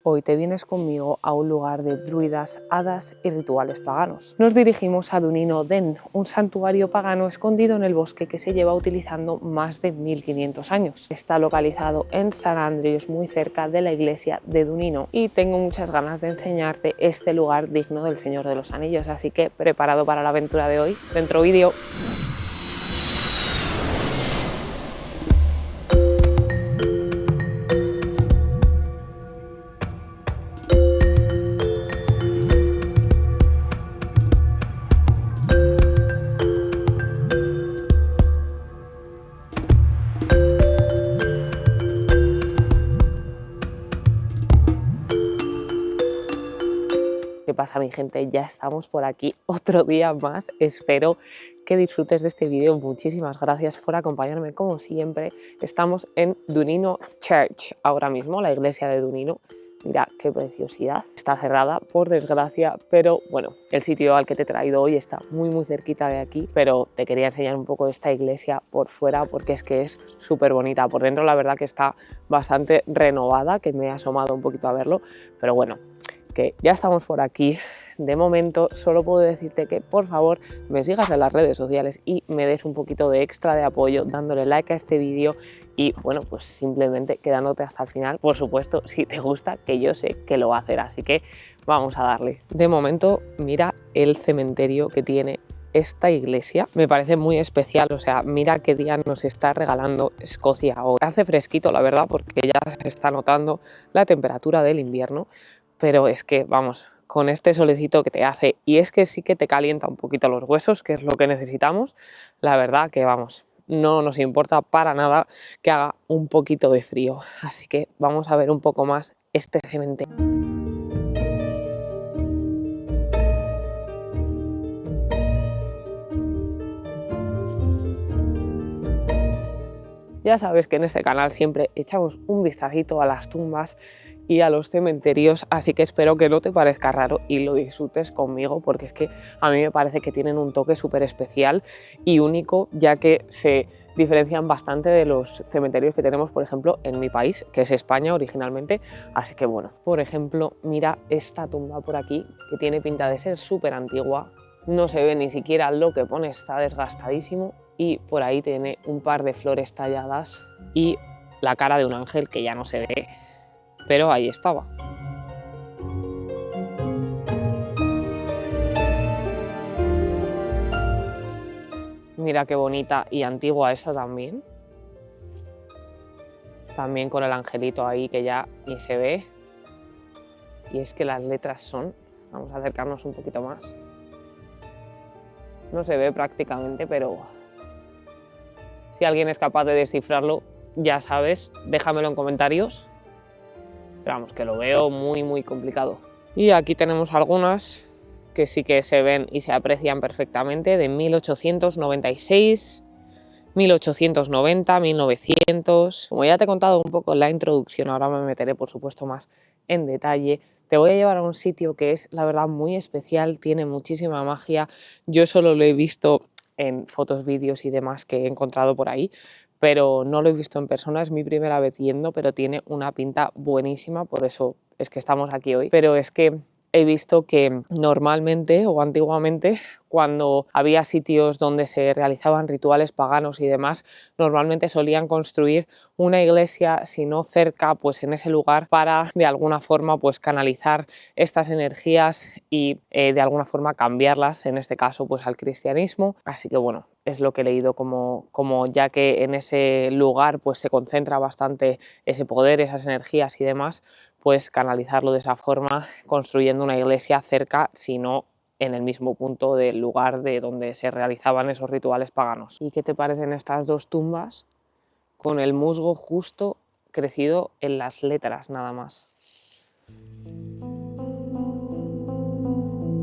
Hoy te vienes conmigo a un lugar de druidas, hadas y rituales paganos. Nos dirigimos a Dunino Den, un santuario pagano escondido en el bosque que se lleva utilizando más de 1500 años. Está localizado en St. Andrews, muy cerca de la iglesia de Dunino, y tengo muchas ganas de enseñarte este lugar digno del Señor de los Anillos, así que preparado para la aventura de hoy. Dentro vídeo. ¿Qué pasa, mi gente? Ya estamos por aquí otro día más. Espero que disfrutes de este vídeo. Muchísimas gracias por acompañarme como siempre. Estamos en Dunino Church ahora mismo, la iglesia de Dunino. Mira qué preciosidad. Está cerrada, por desgracia, pero bueno, el sitio al que te he traído hoy está muy cerquita de aquí, pero te quería enseñar un poco de esta iglesia por fuera porque es que es súper bonita. Por dentro la verdad que está bastante renovada, que me he asomado un poquito a verlo, pero bueno, que ya estamos por aquí. De momento solo puedo decirte que por favor me sigas en las redes sociales y me des un poquito de extra de apoyo dándole like a este vídeo y bueno, pues simplemente quedándote hasta el final, por supuesto, si te gusta, que yo sé que lo va a hacer, así que vamos a darle. De momento mira el cementerio que tiene esta iglesia, me parece muy especial. O sea, mira qué día nos está regalando Escocia hoy. Hace fresquito, la verdad, porque ya se está notando la temperatura del invierno, pero es que, vamos, con este solecito que te hace, y es que sí que te calienta un poquito los huesos, que es lo que necesitamos, la verdad que, vamos, no nos importa para nada que haga un poquito de frío. Así que vamos a ver un poco más este cementerio. Ya sabes que en este canal siempre echamos un vistacito a las tumbas y a los cementerios, así que espero que no te parezca raro y lo disfrutes conmigo, porque es que a mí me parece que tienen un toque súper especial y único, ya que se diferencian bastante de los cementerios que tenemos, por ejemplo, en mi país, que es España originalmente. Así que bueno, por ejemplo, mira esta tumba por aquí, que tiene pinta de ser súper antigua. No se ve ni siquiera lo que pone, está desgastadísimo, y por ahí tiene un par de flores talladas y la cara de un ángel que ya no se ve, pero ahí estaba. Mira qué bonita y antigua esta también. También con el angelito ahí que ya ni se ve. Y es que las letras son... Vamos a acercarnos un poquito más. No se ve prácticamente, pero si alguien es capaz de descifrarlo, ya sabes, déjamelo en comentarios. Pero vamos, que lo veo muy complicado. Y aquí tenemos algunas que sí que se ven y se aprecian perfectamente, de 1896, 1890, 1900... Como ya te he contado un poco en la introducción, ahora me meteré por supuesto más en detalle. Te voy a llevar a un sitio que es, la verdad, muy especial, tiene muchísima magia. Yo solo lo he visto en fotos, vídeos y demás que he encontrado por ahí, pero no lo he visto en persona, es mi primera vez yendo, pero tiene una pinta buenísima, por eso es que estamos aquí hoy. Pero es que he visto que normalmente o antiguamente, cuando había sitios donde se realizaban rituales paganos y demás, normalmente solían construir una iglesia, si no cerca, pues en ese lugar, para de alguna forma pues canalizar estas energías y de alguna forma cambiarlas, en este caso pues al cristianismo. Así que bueno, es lo que he leído, como ya que en ese lugar pues se concentra bastante ese poder, esas energías y demás, pues canalizarlo de esa forma, construyendo una iglesia cerca, si no en el mismo punto del lugar de donde se realizaban esos rituales paganos. ¿Y qué te parecen estas dos tumbas con el musgo justo crecido en las letras nada más?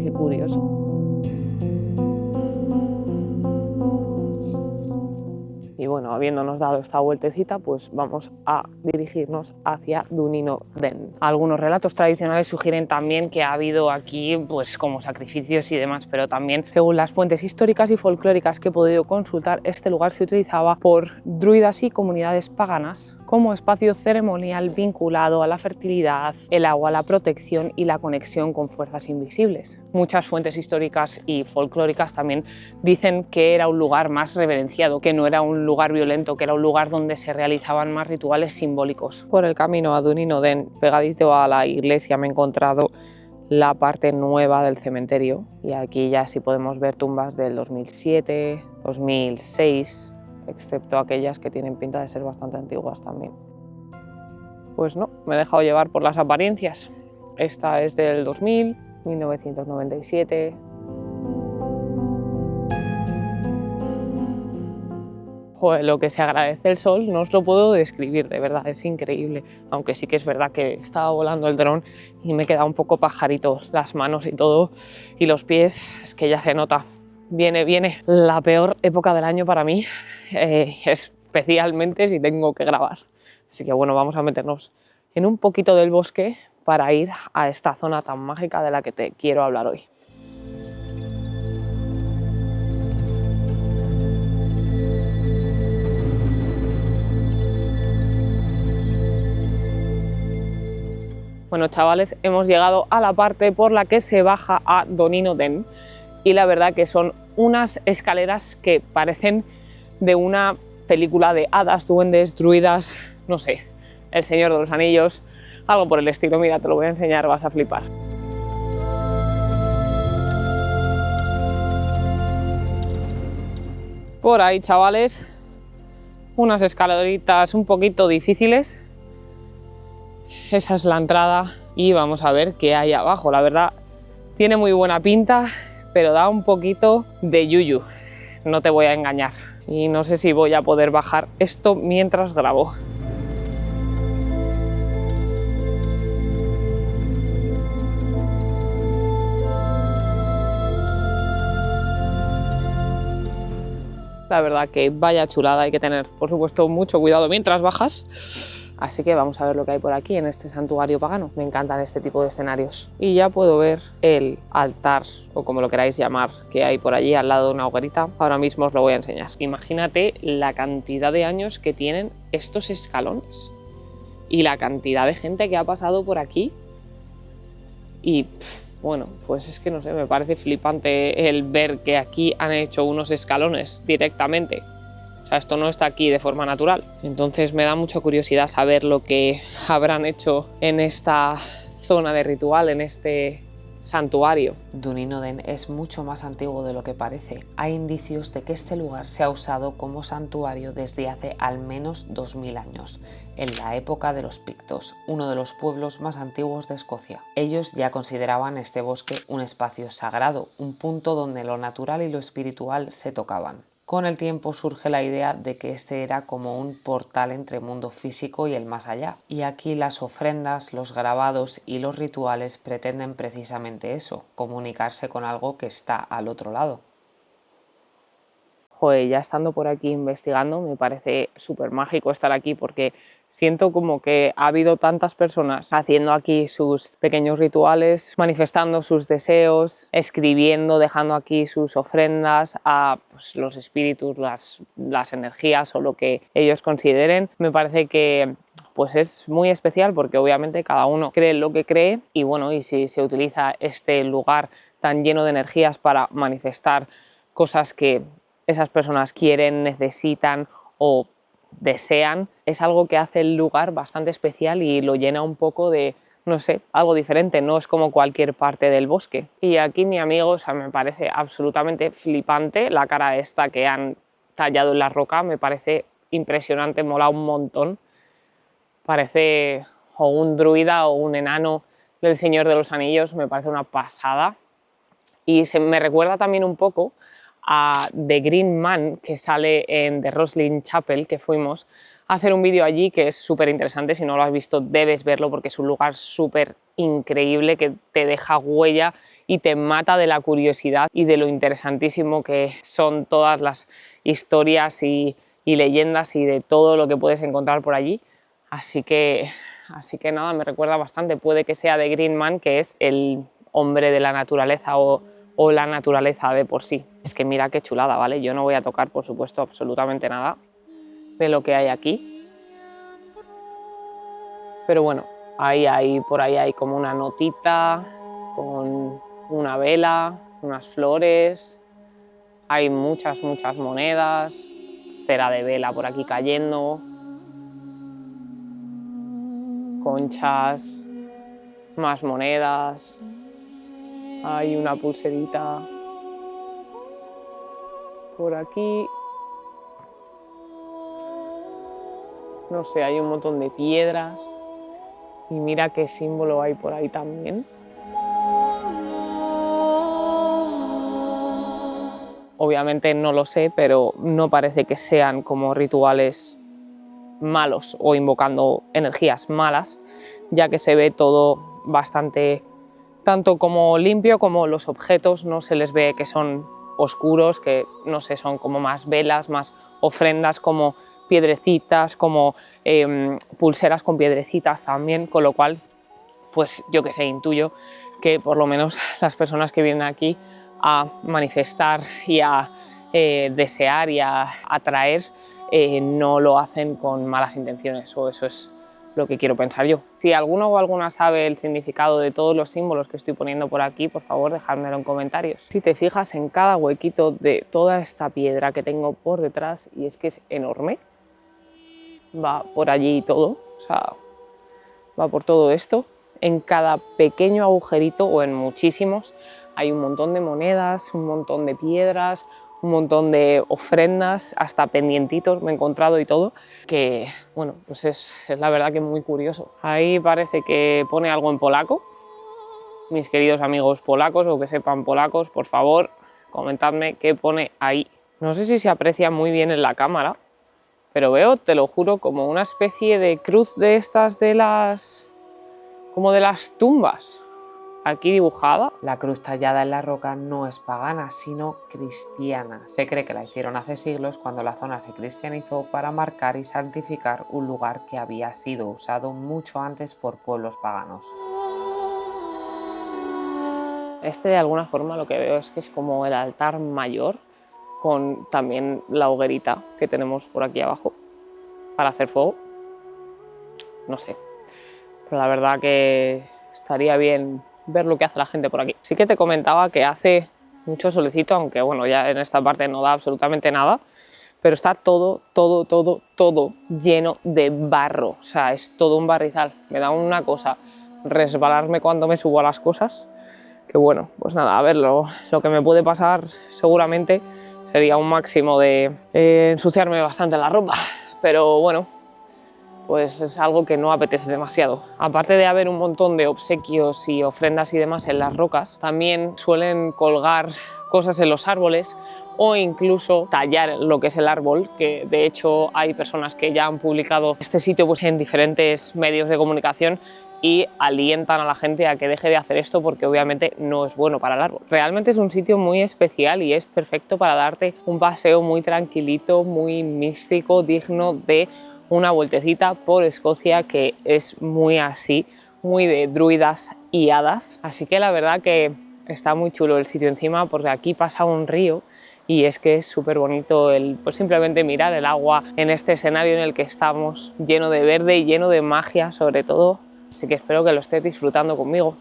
Qué curioso. Y bueno, habiéndonos dado esta vueltecita, pues vamos a dirigirnos hacia Dunino Den. Algunos relatos tradicionales sugieren también que ha habido aquí pues como sacrificios y demás, pero también según las fuentes históricas y folclóricas que he podido consultar, este lugar se utilizaba por druidas y comunidades paganas como espacio ceremonial vinculado a la fertilidad, el agua, la protección y la conexión con fuerzas invisibles. Muchas fuentes históricas y folclóricas también dicen que era un lugar más reverenciado, que no era un lugar violento, que era un lugar donde se realizaban más rituales simbólicos. Por el camino a Dunedin, pegadito a la iglesia, me he encontrado la parte nueva del cementerio y aquí ya sí podemos ver tumbas del 2007, 2006, excepto aquellas que tienen pinta de ser bastante antiguas también. Pues no, me he dejado llevar por las apariencias. Esta es del 2000, 1997. Joder, lo que se agradece el sol no os lo puedo describir, de verdad, es increíble. Aunque sí que es verdad que estaba volando el dron y me queda un poco pajarito las manos y todo, y los pies, es que ya se nota. Viene la peor época del año para mí, especialmente si tengo que grabar. Así que bueno, vamos a meternos en un poquito del bosque para ir a esta zona tan mágica de la que te quiero hablar hoy. Bueno, chavales, hemos llegado a la parte por la que se baja a Dunedin y la verdad que son unas escaleras que parecen de una película de hadas, duendes, druidas, no sé, El Señor de los Anillos, algo por el estilo. Mira, te lo voy a enseñar, vas a flipar. Por ahí, chavales, unas escaleritas un poquito difíciles. Esa es la entrada y vamos a ver qué hay abajo. La verdad, tiene muy buena pinta, pero da un poquito de yuyu, no te voy a engañar. Y no sé si voy a poder bajar esto mientras grabo. La verdad que vaya chulada, hay que tener, por supuesto, mucho cuidado mientras bajas. Así que vamos a ver lo que hay por aquí en este santuario pagano. Me encantan este tipo de escenarios. Y ya puedo ver el altar, o como lo queráis llamar, que hay por allí al lado de una hoguerita. Ahora mismo os lo voy a enseñar. Imagínate la cantidad de años que tienen estos escalones y la cantidad de gente que ha pasado por aquí. Y bueno, pues es que no sé, me parece flipante el ver que aquí han hecho unos escalones directamente. O sea, esto no está aquí de forma natural. Entonces me da mucha curiosidad saber lo que habrán hecho en esta zona de ritual, en este santuario. Dunedin es mucho más antiguo de lo que parece. Hay indicios de que este lugar se ha usado como santuario desde hace al menos 2000 años, en la época de los pictos, uno de los pueblos más antiguos de Escocia. Ellos ya consideraban este bosque un espacio sagrado, un punto donde lo natural y lo espiritual se tocaban. Con el tiempo surge la idea de que este era como un portal entre el mundo físico y el más allá. Y aquí las ofrendas, los grabados y los rituales pretenden precisamente eso, comunicarse con algo que está al otro lado. Joder, ya estando por aquí investigando, me parece súper mágico estar aquí porque siento como que ha habido tantas personas haciendo aquí sus pequeños rituales, manifestando sus deseos, escribiendo, dejando aquí sus ofrendas a pues, los espíritus, las energías o lo que ellos consideren. Me parece que pues es muy especial porque obviamente cada uno cree lo que cree y bueno, y si se utiliza este lugar tan lleno de energías para manifestar cosas que esas personas quieren, necesitan o desean, es algo que hace el lugar bastante especial y lo llena un poco de, no sé, algo diferente, no es como cualquier parte del bosque. Y aquí mi amigo, o sea, me parece absolutamente flipante la cara esta que han tallado en la roca, me parece impresionante, mola un montón. Parece o un druida o un enano del Señor de los Anillos, me parece una pasada. Y me recuerda también un poco a The Green Man, que sale en The Roslin Chapel, que fuimos a hacer un vídeo allí, que es súper interesante. Si no lo has visto, debes verlo porque es un lugar súper increíble que te deja huella y te mata de la curiosidad y de lo interesantísimo que son todas las historias y leyendas y de todo lo que puedes encontrar por allí. Así que nada, me recuerda bastante. Puede que sea The Green Man, que es el hombre de la naturaleza o la naturaleza de por sí. Es que mira qué chulada, ¿vale? Yo no voy a tocar, por supuesto, absolutamente nada de lo que hay aquí. Pero bueno, por ahí hay como una notita con una vela, unas flores, hay muchas monedas, cera de vela por aquí cayendo, conchas, más monedas, hay una pulserita por aquí, no sé, hay un montón de piedras y mira qué símbolo hay por ahí también. Obviamente no lo sé, pero no parece que sean como rituales malos o invocando energías malas, ya que se ve todo bastante, tanto como limpio como los objetos no se les ve que son oscuros, que no sé, son como más velas, más ofrendas, como piedrecitas, como pulseras con piedrecitas también, con lo cual, pues yo que sé, intuyo que por lo menos las personas que vienen aquí a manifestar y a desear y a atraer no lo hacen con malas intenciones, o eso es lo que quiero pensar yo. Si alguno o alguna sabe el significado de todos los símbolos que estoy poniendo por aquí, por favor dejádmelo en comentarios. Si te fijas en cada huequito de toda esta piedra que tengo por detrás, y es que es enorme, va por allí todo, o sea, va por todo esto, en cada pequeño agujerito o en muchísimos hay un montón de monedas, un montón de piedras, un montón de ofrendas, hasta pendientitos me he encontrado y todo, que bueno, pues es la verdad que muy curioso. Ahí parece que pone algo en polaco. Mis queridos amigos polacos o que sepan polacos, por favor, comentadme qué pone ahí. No sé si se aprecia muy bien en la cámara, pero veo, te lo juro, como una especie de cruz de estas de las... como de las tumbas. Aquí dibujada. La cruz tallada en la roca no es pagana, sino cristiana. Se cree que la hicieron hace siglos cuando la zona se cristianizó para marcar y santificar un lugar que había sido usado mucho antes por pueblos paganos. Este de alguna forma lo que veo es que es como el altar mayor, con también la hoguerita que tenemos por aquí abajo para hacer fuego. No sé, pero la verdad que estaría bien ver lo que hace la gente por aquí. Sí que te comentaba que hace mucho solecito, aunque bueno, ya en esta parte no da absolutamente nada, pero está todo lleno de barro, o sea, es todo un barrizal. Me da una cosa resbalarme cuando me subo a las cosas, que bueno, pues nada, a ver, lo que me puede pasar seguramente sería un máximo de ensuciarme bastante la ropa, pero bueno, pues es algo que no apetece demasiado. Aparte de haber un montón de obsequios y ofrendas y demás en las rocas, también suelen colgar cosas en los árboles o incluso tallar lo que es el árbol, que de hecho hay personas que ya han publicado este sitio pues, en diferentes medios de comunicación y alientan a la gente a que deje de hacer esto porque obviamente no es bueno para el árbol. Realmente es un sitio muy especial y es perfecto para darte un paseo muy tranquilito, muy místico, digno de una vueltecita por Escocia, que es muy así, muy de druidas y hadas. Así que la verdad que está muy chulo el sitio encima porque aquí pasa un río y es que es súper bonito el pues simplemente mirar el agua en este escenario en el que estamos, lleno de verde y lleno de magia sobre todo. Así que espero que lo estés disfrutando conmigo.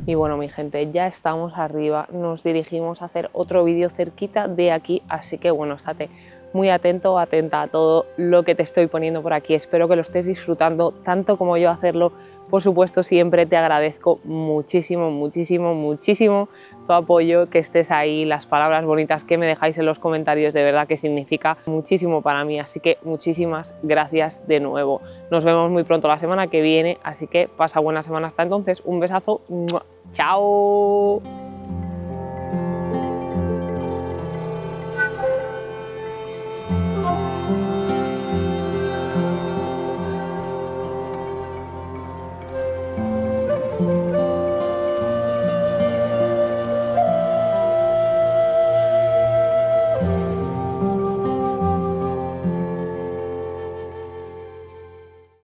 Y bueno, mi gente, ya estamos arriba, nos dirigimos a hacer otro vídeo cerquita de aquí, así que bueno, estate muy atento, atenta a todo lo que te estoy poniendo por aquí. Espero que lo estés disfrutando tanto como yo hacerlo. Por supuesto, siempre te agradezco muchísimo tu apoyo, que estés ahí, las palabras bonitas que me dejáis en los comentarios, de verdad que significa muchísimo para mí, así que muchísimas gracias de nuevo. Nos vemos muy pronto la semana que viene, así que pasa buena semana hasta entonces. Un besazo. ¡Chao!